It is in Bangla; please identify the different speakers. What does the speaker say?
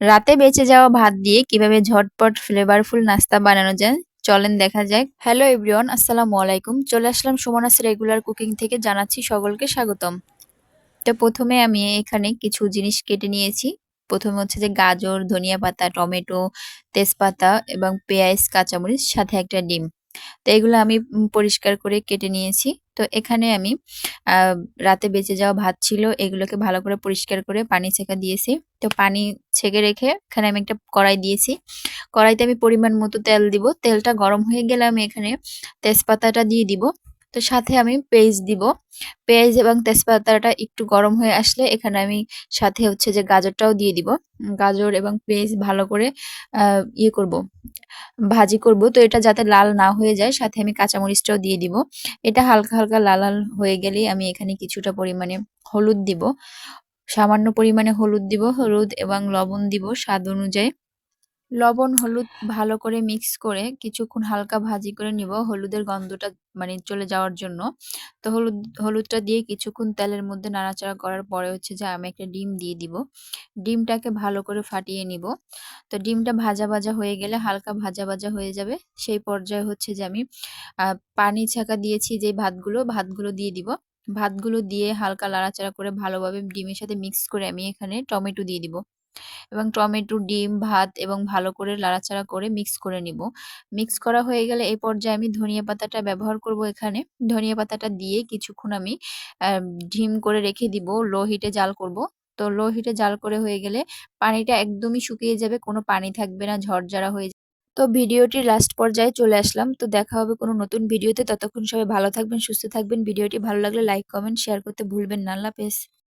Speaker 1: রাতে বেঁচে যাওয়া ভাত দিয়ে কিভাবে ঝটপট ফ্লেভারফুল নাস্তা বানানো যায় চলেন দেখা যাক। হ্যালো এভরিওয়ান, আসসালামু আলাইকুম। চলে আসলাম সুমনাস রেগুলার কুকিং থেকে, জানাচ্ছি সকলকে স্বাগতম। তো প্রথমে আমি এখানে কিছু জিনিস কেটে নিয়েছি। প্রথমে হচ্ছে যে গাজর, ধনিয়া পাতা, টমেটো, তেজপাতা এবং পেঁয়াজ, কাঁচামরিচ, সাথে একটা ডিম। তো এগুলো আমি পরিষ্কার করে কেটে নিয়েছি। তো এখানে আমি আ রাতে বেঁচে যাওয়া ভাত ছিল, এগুলোকে ভালো করে পরিষ্কার করে পানি ছেঁকা দিয়েছি। তো পানি ছেঁকে রেখে এখানে আমি একটা কড়াই দিয়েছি। কড়াইতে আমি পরিমাণ মতো তেল দিব। তেলটা গরম হয়ে গেলে আমি এখানে তেজপাতাটা দিয়ে দিব। তো সাথে আমি পেঁয়াজ দিব। পেঁয়াজ এবং তেজপাতাটা একটু গরম হয়ে আসলে এখানে আমি সাথে হচ্ছে যে গাজরটাও দিয়ে দিব। গাজর এবং পেঁয়াজ ভালো করে আ ইয়ে করব, ভাজি করব। তো এটা যাতে লাল না হয়ে যায়, সাথে আমি কাঁচামরিচটাও দিয়ে দিব। এটা হালকা, হালকা লাল, লাল হয়ে গেলেই আমি এখানে কিছুটা পরিমাণে হলুদ দিব। সামান্য পরিমাণে হলুদ দিব। হলুদ এবং লবণ দিব স্বাদ অনুযায়ী। লবণ, হলুদ ভালো করে মিক্স করে কিছুক্ষণ হালকা ভাজি করে নিব, হলুদের গন্ধটা মানে চলে যাওয়ার জন্য। তো হলুদটা দিয়ে কিছুক্ষণ তেলের মধ্যে নাড়াচাড়া করার পরে হচ্ছে যে আমি একটা ডিম দিয়ে দিব। ডিমটাকে ভালো করে ফাটিয়ে নিব। তো ডিমটা ভাজা, ভাজা হয়ে গেলে, হালকা ভাজা, ভাজা হয়ে যাবে, সেই পর্যায়ে হচ্ছে যে আমি আ পানি ছাঁকা দিয়েছি যে ভাতগুলো দিয়ে দিব। ভাতগুলো দিয়ে হালকা নাড়াচাড়া করে ভালোভাবে ডিমের সাথে মিক্স করে আমি এখানে টমেটো দিয়ে দিব। এবং টমেটো, ডিম, ভাত এবং ভালো করে নাড়াচাড়া করে মিক্স করে নিব। মিক্স করা হয়ে গেলে এই পর্যায়ে আমি ধনিয়া পাতাটা ব্যবহার করব এখানে। ধনিয়া পাতাটা দিয়ে কিছুক্ষণ আমি আ ঢিম করে রেখে দিব। লো হিটে জাল করব। তো লো হিটে জাল করে হয়ে গেলে পানিটা একদমই শুকিয়ে যাবে। কোনো পানি থাকবে না, ঝরঝরা হয়ে যাবে। তো ভিডিওটির লাস্ট পর্যায়ে চলে আসলাম। তো দেখা হবে কোনো নতুন ভিডিওতে। ততক্ষণ সবাই ভালো থাকবেন, সুস্থ থাকবেন। ভিডিওটি ভালো লাগলে লাইক, কমেন্ট, শেয়ার করতে ভুলবেন না। আল্লাহ হাফেজ।